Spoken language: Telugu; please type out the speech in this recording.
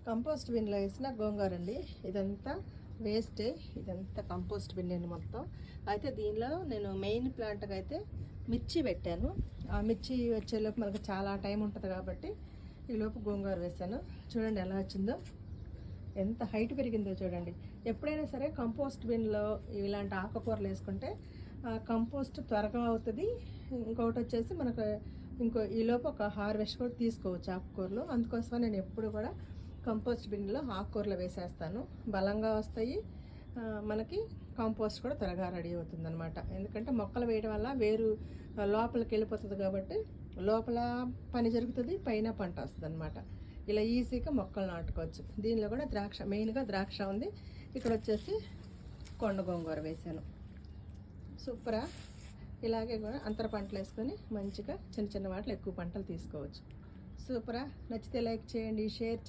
కంపోస్ట్ బిన్లో వేసిన గోంగూర అండి. ఇదంతా వేస్టే, ఇదంతా కంపోస్ట్ బిన్ అండి మొత్తం. అయితే దీనిలో నేను మెయిన్ ప్లాంట్కి అయితే మిర్చి పెట్టాను. ఆ మిర్చి వచ్చేలోపు మనకు చాలా టైం ఉంటుంది కాబట్టి ఈలోపు గోంగూర వేసాను. చూడండి ఎలా వచ్చిందో, ఎంత హైట్ పెరిగిందో చూడండి. ఎప్పుడైనా సరే కంపోస్ట్ బిన్లో ఇలాంటి ఆకుకూరలు వేసుకుంటే కంపోస్ట్ త్వరగా అవుతుంది. ఇంకొకటి వచ్చేసి మనకు ఈలోపు ఒక హార్వెస్ట్ కూడా తీసుకోవచ్చు ఆకుకూరలు. అందుకోసమే నేను ఎప్పుడు కూడా కంపోస్ట్ బిన్లో ఆకుకూరలు వేసేస్తాను. బలంగా వస్తాయి, మనకి కంపోస్ట్ కూడా త్వరగా రెడీ అవుతుంది అనమాట. ఎందుకంటే మొక్కలు వేయడం వల్ల వేరు లోపలికి వెళ్ళిపోతుంది కాబట్టి లోపల పని జరుగుతుంది, పైన పంట వస్తుంది అనమాట. ఇలా ఈజీగా మొక్కలు నాటుకోవచ్చు. దీనిలో కూడా ద్రాక్ష, మెయిన్గా ద్రాక్ష ఉంది. ఇక్కడ వచ్చేసి కొండ గోంగూర వేసాను. సూపరా. ఇలాగే కూడా అంతర పంటలు వేసుకొని మంచిగా చిన్న చిన్న వాటిలో ఎక్కువ పంటలు తీసుకోవచ్చు. సూపరా. నచ్చితే లైక్ చేయండి, షేర్ చేయండి.